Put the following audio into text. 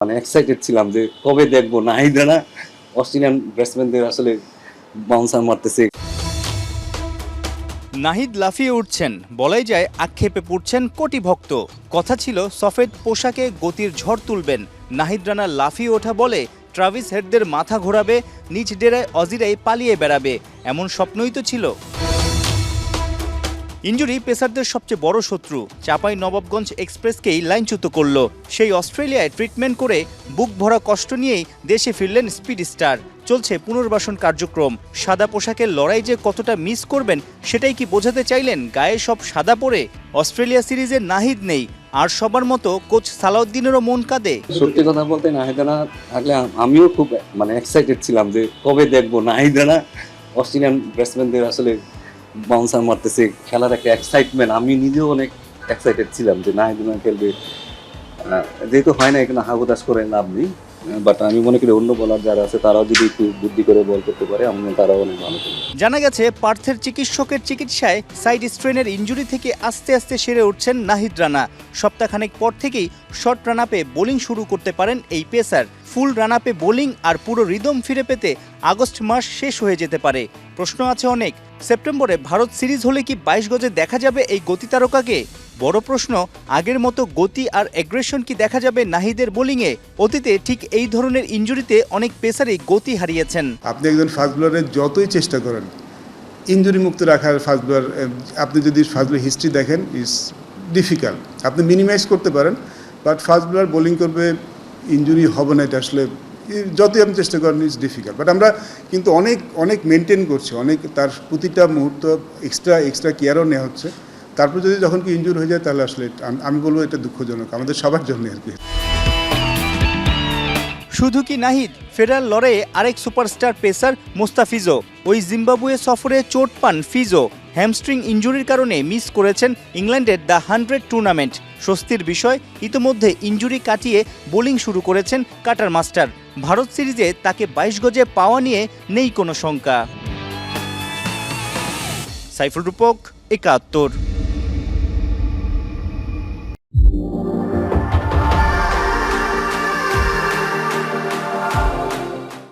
Excited ছিলাম যে কবে দেখবো নাহিদ রানা অস্ট্রেলিয়ান ব্যাটসম্যানদের আসলে বাউন্সার মারতেছে। নাহিদ লাফিয়ে উঠছেন, বলাই যায় আক্ষেপে পড়ছেন কোটি ভক্ত। কথা ছিল সফেদ পোশাকে গতির ঝড় তুলবেন। নাহিদ রানা লাফিয়ে ওঠা বলে ট্রাভিস হেডদের মাথা ঘোরাবে, নিজ ডেরায় অজিরাই পালিয়ে বেড়াবে, এমন স্বপ্নই তো ছিল। ইনজুরি পেসারদের সবচেয়ে বড় শত্রু। চাপাই নবাবগঞ্জ এক্সপ্রেসকেই লাইনচ্যুত করল। সেই অস্ট্রেলিয়ায় ট্রিটমেন্ট করে বুক ভরা কষ্ট নিয়েই দেশে ফিরলেন স্পিড স্টার। চলছে পুনর্বাসন কার্যক্রম। সাদা পোশাকের লড়াই যে কতটা মিস করবেন সেটাই কি বোঝাতে চাইলেন গায়ে সব সাদা পরে? অস্ট্রেলিয়া সিরিজে নাহিদ নেই, আর সবার মতো কোচ সালাউদ্দিনেরও মন কাঁদে। সত্যি কথা বলতে নাহিদ রানা থাকলে আমিও খুব এক্সাইটেড ছিলাম যে কবে দেখবো নাহিদ রানা অস্ট্রেলিয়ান ব্যাটসম্যানদের আসলে বাউন্সার মারতেছে। খেলার একটা এক্সাইটমেন্ট, আমি নিজেও অনেক এক্সাইটেড ছিলাম যে নাহিদ রানা খেলবে। যেহেতু হয় না এখানে হাগুদাস করে লাভ নেই, বাট আমি মনে করি অন্য বলার যারা আছে তারাও যদি একটু বুদ্ধি করে বল করতে পারে আমি তারাও অনেক ভালো খেলবে। জানা গেছে পার্থের চিকিৎসকের চিকিৎসায় সাইড স্ট্রেনের ইনজুরি থেকে আস্তে আস্তে সেরে উঠছেন নাহিদ রানা। সপ্তাহখানেক পর থেকেই শর্ট রান আপে বোলিং শুরু করতে পারেন এই পেসার। ফুল রান আপে বোলিং আর পুরো রিদম ফিরে পেতে আগস্ট মাস শেষ হয়ে যেতে পারে। প্রশ্ন আছে অনেক। সেপ্টেম্বরে ভারত সিরিজ হলে কি 22 গজে দেখা যাবে এই গতি তারকাকে? বড় প্রশ্ন, আগের মতো গতি আর অ্যাগ্রেশন কি দেখা যাবে নাহিদের বোলিংয়ে? অতীতে ঠিক এই ধরনের ইনজুরিতে অনেক পেসারই গতি হারিয়েছেন। আপনি একজন ফাস্ট বোলারের যতই চেষ্টা করেন ইনজুরি মুক্ত রাখার, ফাস্ট বোলার আপনি যদি ফাস্ট বোলার হিস্ট্রি দেখেন ইজ ডিফিকাল্ট। আপনি মিনিমাইজ করতে পারেন, বাট ফাস্ট বোলার বোলিং করবে ইনজুরি হবে না, এটা আসলে যতই আপনি চেষ্টা করেন ইজ ডিফিকাল্ট। বাট আমরা কিন্তু অনেক মেনটেন করছি, অনেক তার প্রতিটা মুহূর্ত এক্সট্রা কেয়ারও নেওয়া হচ্ছে। তারপর যদি যখন কি ইনজুর হয়ে যায় তাহলে আসলে আমি বলবো এটা দুঃখজনক আমাদের সবার জন্য আর কি। শুধু কি নাহিদ, ফেরার লড়াইয়ে আরেক সুপারস্টার পেসার মোস্তাফিজও। ওই জিম্বাবুয়ে সফরে চোট পান ফিজো। হ্যামস্ট্রিং ইনজুরির কারণে মিস করেছেন ইংল্যান্ডের দ্য 100 টুর্নামেন্ট। স্বস্তির বিষয়, ইতোমধ্যে ইনজুরি কাটিয়ে বোলিং শুরু করেছেন কাটার মাস্টার। ভারত সিরিজে তাকে 22 গজে পাওয়া নিয়ে নেই কোনো শঙ্কা। সাইফুল রূপক, ৭১।